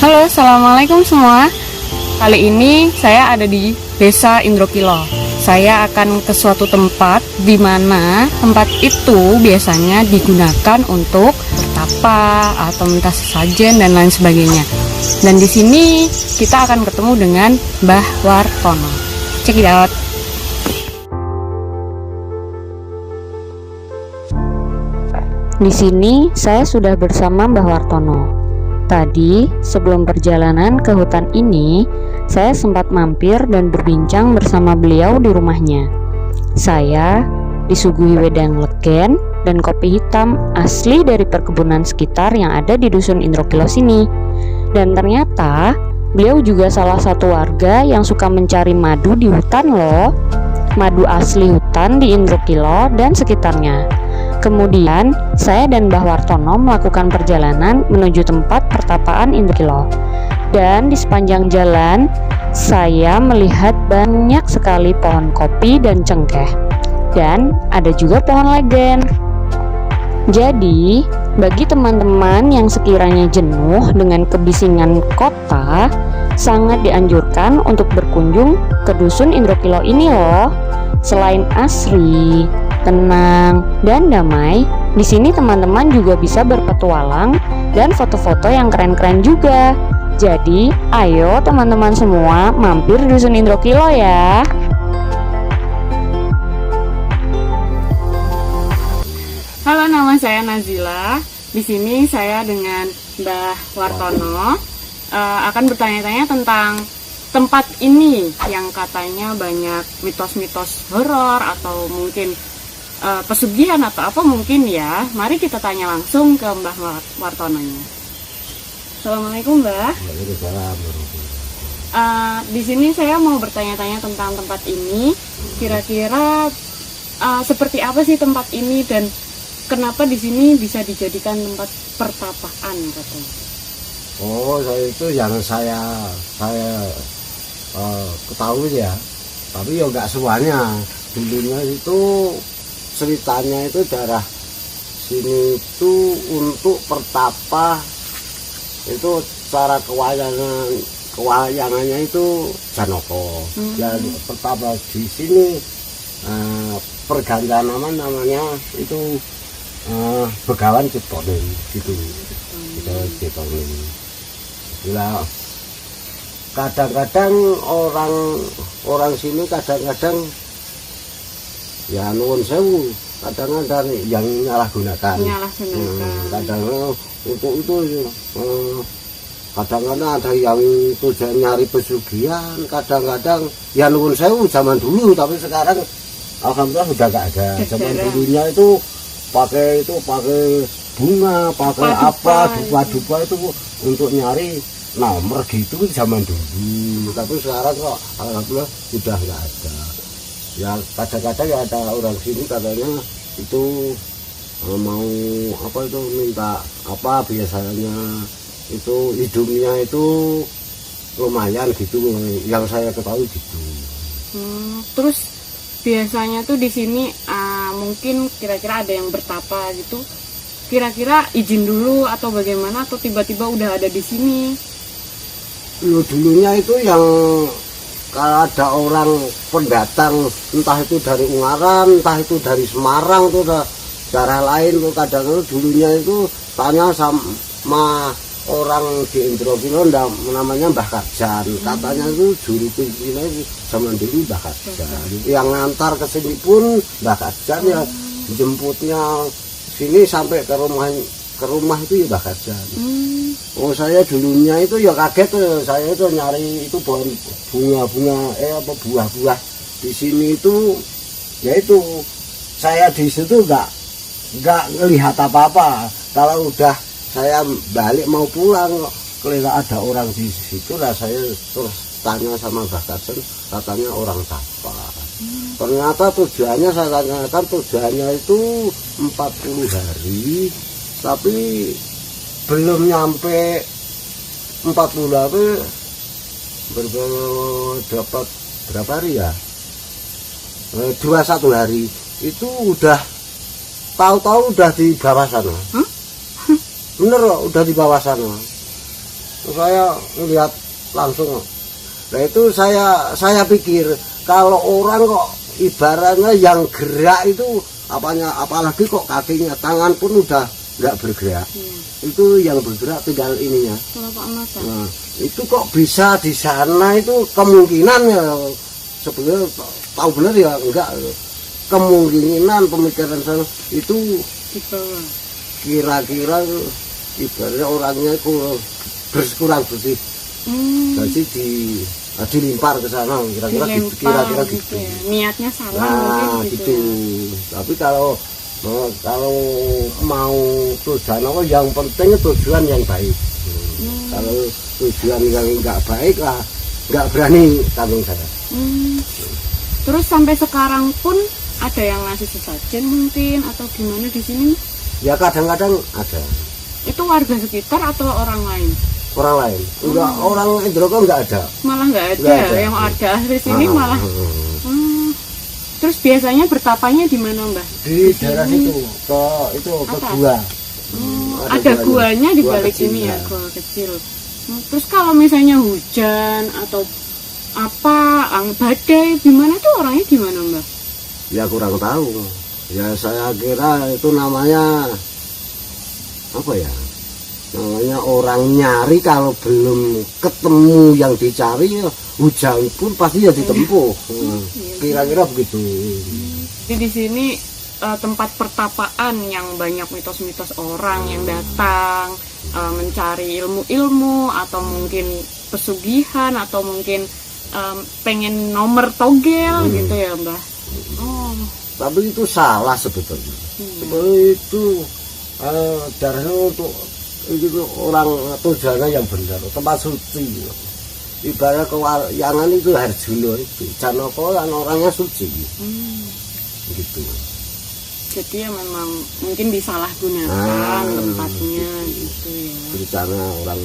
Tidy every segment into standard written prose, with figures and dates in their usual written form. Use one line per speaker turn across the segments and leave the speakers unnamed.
Halo, assalamualaikum semua. Kali ini saya ada di Desa Indrokilo. Saya akan ke suatu tempat di mana tempat itu biasanya digunakan untuk bertapa atau minta sesajen dan lain sebagainya. Dan di sini kita akan ketemu dengan Mbah Wartono. Check it out. Di sini saya sudah bersama Mbah Wartono. Tadi, sebelum perjalanan ke hutan ini, saya sempat mampir dan berbincang bersama beliau di rumahnya. Saya disuguhi wedang legen dan kopi hitam asli dari perkebunan sekitar yang ada di Dusun Indrokilo sini. Dan ternyata, beliau juga salah satu warga yang suka mencari madu di hutan loh. Madu asli hutan di Indrokilo dan sekitarnya. Kemudian, saya dan Mbah Wartono melakukan perjalanan menuju tempat pertapaan Indrokilo. Dan di sepanjang jalan, saya melihat banyak sekali pohon kopi dan cengkeh. Dan ada juga pohon legen. Jadi, bagi teman-teman yang sekiranya jenuh dengan kebisingan kota, sangat dianjurkan untuk berkunjung ke Dusun Indrokilo ini loh. Selain asri, tenang, dan damai, di sini teman-teman juga bisa berpetualang dan foto-foto yang keren-keren juga. Jadi, ayo teman-teman semua mampir di Dusun Indrokilo ya. Halo, nama saya Nazila. Di sini saya dengan Mbah Wartono akan bertanya-tanya tentang tempat ini yang katanya banyak mitos-mitos horor atau mungkin pesugihan atau apa mungkin ya. Mari kita tanya langsung ke Mbah Wartononya. Assalamualaikum Mbah.
Waalaikumsalam.
Di sini saya mau bertanya-tanya tentang tempat ini. Kira-kira seperti apa sih tempat ini dan kenapa di sini bisa dijadikan tempat pertapaan katanya?
Oh, itu yang saya ketahui ya. Tapi ya nggak semuanya. Dulunya itu ceritanya itu daerah sini itu untuk pertapa itu cara kewayangannya itu Janoko. Ya pertapa di sini pergantian namanya itu Begawan Ciptoning gitu. Ciptoning. Bila kadang-kadang orang sini kadang-kadang ya nuwun sewu, kadang-kadang yang menyalahgunakan. Kadang untuk itu kadang-kadang ada yang tujuan nyari pesugihan, kadang-kadang ya nuwun sewu zaman dulu, tapi sekarang alhamdulillah sudah nggak ada. Zaman dulunya itu pakai bunga, pakai apa, dupa-dupa itu untuk nyari nomor gitu zaman dulu. Tapi sekarang kok alhamdulillah sudah nggak ada. Ya kadang-kadang ya ada orang sini katanya itu mau apa itu minta apa biasanya itu hidungnya itu lumayan gitu yang saya ketahui gitu.
Terus biasanya tuh di sini mungkin kira-kira ada yang bertapa gitu. Kira-kira izin dulu atau bagaimana atau tiba-tiba udah ada di sini?
Dulunya itu yang kalau ada orang pendatang entah itu dari Ungaran, entah itu dari Semarang tuh daerah lain tuh kadang dulunya itu tanya sama orang di Indrokilo namanya Mbah Karjan. Katanya itu juru kunci zaman dulu Mbah Karjan. Yang ngantar ke sini pun Mbah Karjan ya jemputnya sini sampai ke rumah itu ya Mbah Karjan. Oh saya dulunya itu ya kaget tuh, saya itu nyari itu bunga-bunga buah-buah di sini itu, ya itu saya di situ nggak ngelihat apa-apa. Kalau udah saya balik mau pulang, kelihatan ada orang di situ lah, saya terus tanya sama Mbah Karjan, katanya orang tapa. Ternyata tujuannya saya tanyakan tujuannya itu 40 hari, tapi belum nyampe 40 hari dapat berapa hari ya? 21 hari itu udah tahu-tahu udah di bawah sana. Bener loh, udah di bawah sana. saya melihat langsung. Nah itu saya pikir kalau orang kok ibaratnya yang gerak itu apalagi kok kakinya, tangan pun udah nggak bergerak. Itu yang bergerak tinggal ininya. Nah, itu kok bisa di sana itu kemungkinan ya sebenarnya tahu benar ya enggak, kemungkinan pemikiran saya itu kira-kira ibaratnya orangnya itu kurang bersih. Jadi dilimpar ke sana kira-kira gitu.
Ya. Niatnya salah
nah,
mungkin
gitu. Tapi kalau mau tujuan apa, yang penting tujuan yang baik. Kalau tujuan yang nggak baik lah nggak berani tanggung saya.
Terus sampai sekarang pun ada yang ngasih sesajen mungkin atau gimana di sini?
Ya kadang-kadang ada.
Itu warga sekitar atau orang lain?
Orang lain. Enggak, orang Indroko enggak ada.
Malah enggak ada. Yang ada di sini malah. Terus biasanya bertapanya di mana, Mbah?
Di daerah situ, ke gua.
Ada guanya di balik sini ya, gua kecil. Terus kalau misalnya hujan atau badai gimana tuh orangnya gimana, Mbah?
Ya kurang tahu. Ya saya kira itu namanya apa ya? Namanya orang nyari, kalau belum ketemu yang dicari ya hujan pun pasti ya ditempuh. Kira-kira begitu.
Jadi di sini tempat pertapaan yang banyak mitos-mitos orang yang datang mencari ilmu-ilmu atau mungkin pesugihan atau mungkin pengen nomor togel gitu ya, Mbah.
Tapi itu salah sebetulnya. Sebetulnya itu darahnya untuk itu orang tujuannya yang benar, tempat suci. Ibarat kewayangan itu Harjuna itu, Janaka kan orangnya suci. Gitu.
Jadi ya memang mungkin disalahgunakan tempatnya gitu ya.
Berencana orang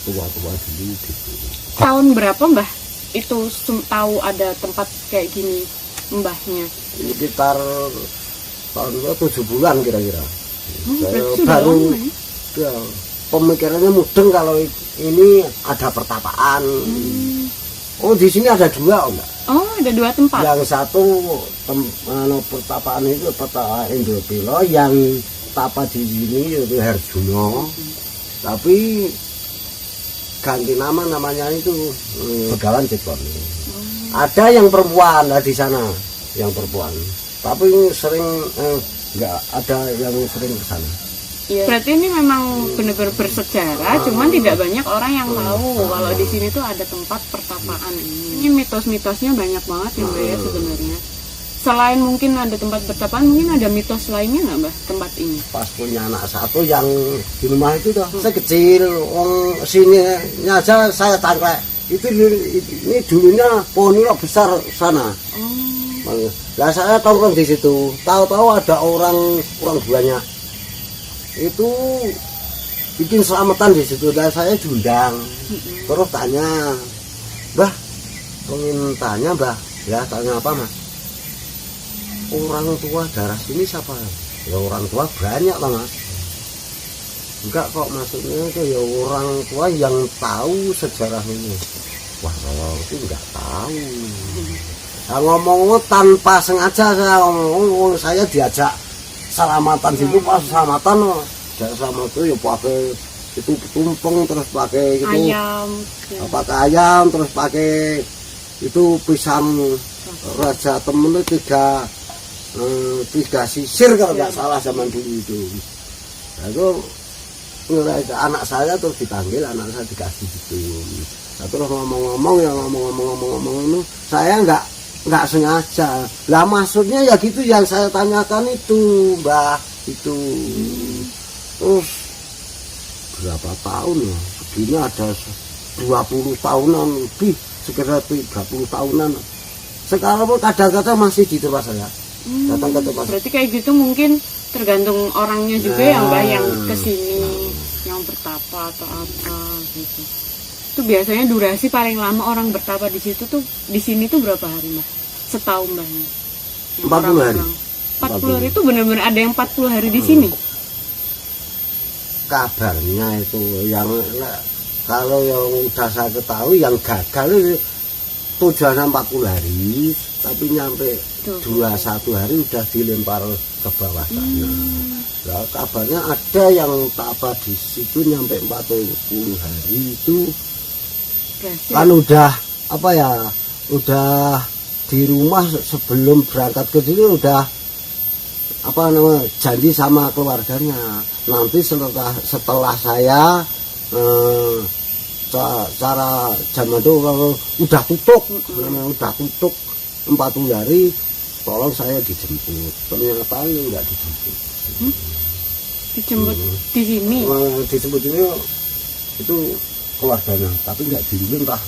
tua-tua dulu gitu.
Tahun berapa, Mbah? Itu tahu ada tempat kayak gini Mbahnya?
Sekitar tahun 7 bulan kira-kira. Saya baru ya, pemikirannya mudeng kalau ini ada pertapaan. Oh, di sini ada 2, enggak?
Oh, ada 2 tempat.
Yang satu pertapaan itu Pertapaan Indropilo, yang tapa di sini yaitu Harjuna. Tapi ganti namanya itu Begawan Cikon. Ada yang perempuan di sana, yang perempuan. Tapi sering enggak ada yang sering ke sana.
Ya. Berarti ini memang benar-benar bersejarah, cuman tidak banyak orang yang tahu kalau di sini tuh ada tempat pertapaan ini. Ini mitos-mitosnya banyak banget ya, Mbak ya sebenarnya. Selain mungkin ada tempat pertapaan, mungkin ada mitos lainnya nggak, Mbak, tempat ini?
Pas punya anak satu yang di rumah itu tuh, saya kecil, sini aja saya tangklek. Ini dulunya pohon ini besar sana. Nah, saya tongkrong di situ. Tahu-tahu ada orang banyak. Itu bikin selamatan di situ, dan saya diundang. Terus tanya, Mbah, pengen tanya, Mbah, ya tanya apa, Mas? Orang tua daerah sini siapa? Ya orang tua banyak lah, Mas. Enggak kok, maksudnya itu ya orang tua yang tahu sejarah ini. Wah, saya itu enggak tahu. Nah, ngomong tanpa sengaja saya diajak selamatan situ. Pas selamatan itu ya pakai itu tumpeng, terus pakai itu
ayam,
ayam, terus pakai itu pisang raja temen itu 3 sisir kalau nggak salah zaman dulu itu. Nah, itu anak saya terus dipanggil, anak saya dikasih gitu. Nah, terus ngomong itu saya nggak sengaja. Lah maksudnya ya gitu yang saya tanyakan itu, Mbah, itu. Terus berapa tahun ya? Begini ada 20 tahunan lebih, sekitar 30 tahunan. Sekarang pun kadang-kadang masih di tempat saya. Datang ke tempat.
Berarti kayak gitu mungkin tergantung orangnya juga ya, Mbak, yang kesini, yang bertapa atau apa gitu. Itu biasanya durasi paling lama orang bertapa di situ tuh, di sini tuh berapa hari, Mbak? Setahun, Mbak?
40 hari.
40 hari itu benar-benar ada yang 40 hari di sini.
Kabarnya itu yang Kalau yang udah saya ketahui yang gagal itu tujuannya 40 hari, tapi nyampe 21 hari udah dilempar ke bawah sana. Nah, kabarnya ada yang apa di situ nyampe 40 hari itu kan udah apa ya, udah di rumah sebelum berangkat ke sini udah apa namanya janji sama keluarganya, nanti setelah saya cara zaman itu kalau udah tutup, udah tutup 40 hari, tolong saya dijemput. Ternyata ya enggak dijemput.
Dijemput di sini.
Dijemput ini itu keluarganya, tapi enggak dikirim, entah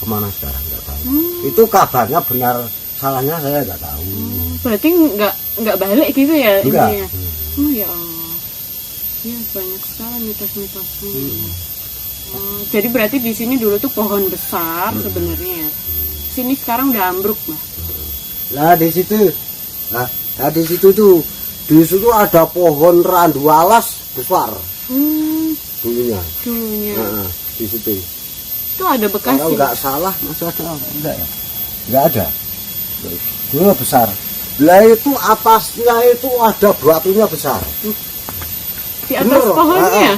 kemana sekarang enggak tahu. Itu kabarnya benar, salahnya saya enggak tahu.
Berarti enggak balik gitu ya
enggak.
Intinya? Oh ya Allah. Ya banyak sekali mitos-mitosnya. Jadi berarti di sini dulu tuh pohon besar sebenarnya. Sini sekarang udah ambruk, Mas.
Nah di situ, di situ ada pohon randu alas besar. Dulunya. Nah, di situ.
Itu ada bekas.
Kalau nggak salah, masih ada enggak ya? Nggak ada. Dulu besar. Lah itu atasnya itu ada batunya besar.
Di atas pohonnya.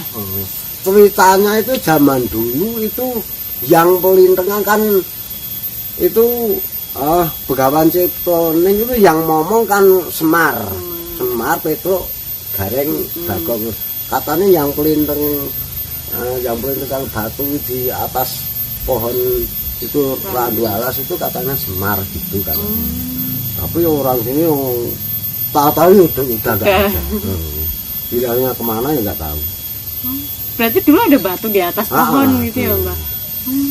Ceritanya itu zaman dulu itu yang pelintengan kan itu Begawan Ciptoning itu yang ngomong kan Semar Petruk Gareng Bagong, katanya yang pelinteng batu di atas pohon itu randu alas itu katanya Semar gitu kan. Tapi orang sini tahu udah nggak ada. Bilangnya kemana ya nggak tahu.
Berarti dulu ada batu di atas pohon gitu ya, Mbak?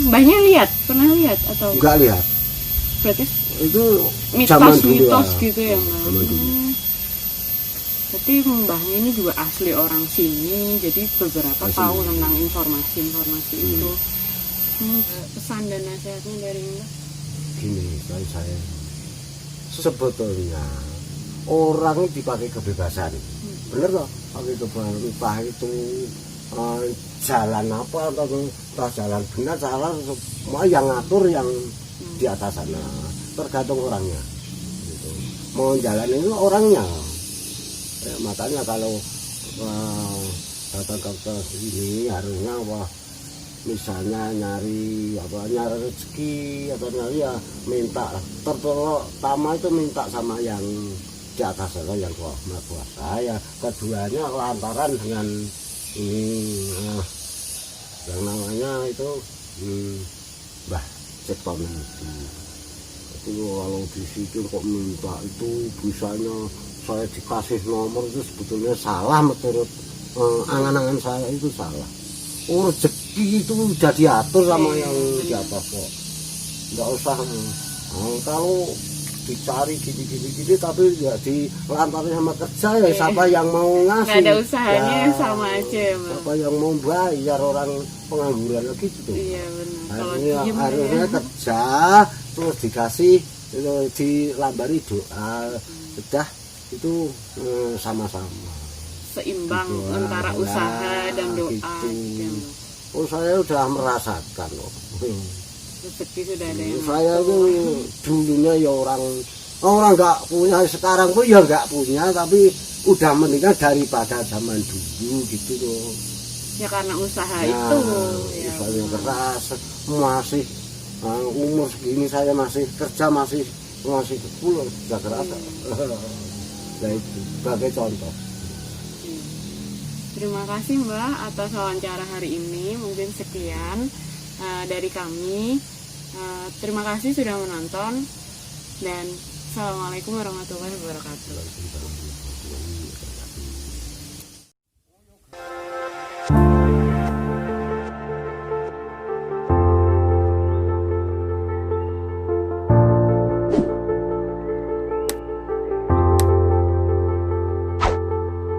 Mbahnya pernah lihat atau?
Enggak lihat.
Berarti
itu
mitos gitu ya, Mbak?
Zaman dulu.
Berarti mbahnya ini juga asli orang sini, jadi beberapa tahu tentang informasi itu. Pesan dan nasihatnya dari Mbak?
Gini, saya sebetulnya orang dipakai kebebasan. Bener toh? Pakai kebebasan, entah itu jalan apa atau jalan benar salah, semua yang ngatur yang di atas sana, tergantung orangnya gitu. Mau jalan itu orangnya makanya kalau datang ke sini harusnya misalnya nyari rezeki atau nyari ya minta pertama itu minta sama yang di atas sana, yang kuasa ya. Keduanya lantaran dengan ini yang namanya itu Mbah Ciptoning itu kalau di situ kok minta itu bisanya saya dikasih nomor itu sebetulnya salah menurut angan-angan saya, itu salah. Rezeki itu udah diatur sama yang di atas kok, nggak usah kalau dicari gini tapi ya dilantarin sama kerja ya. Siapa yang mau ngasih,
nggak ada usahanya ya, sama aja ya,
siapa yang mau bayar orang pengangguran lagi gitu.
Iya benar.
Harusnya kerja terus dikasih dilambari doa, sudah itu sama-sama
seimbang
gitu,
antara usaha dan doa
gitu. Oh saya udah merasakan loh.
Rezeki sudah ada yang
saya itu dulunya ya orang nggak punya, sekarang pun ya nggak punya, tapi udah mendingan daripada zaman dulu gitu loh
ya, karena usaha itu ya,
usahanya keras. Masih umur segini saya masih kerja masih kepulur, sudah kerasa. Nah itu sebagai contoh.
Terima kasih Mbak atas wawancara hari ini. Mungkin sekian dari kami. Terima kasih sudah menonton dan assalamualaikum warahmatullahi wabarakatuh.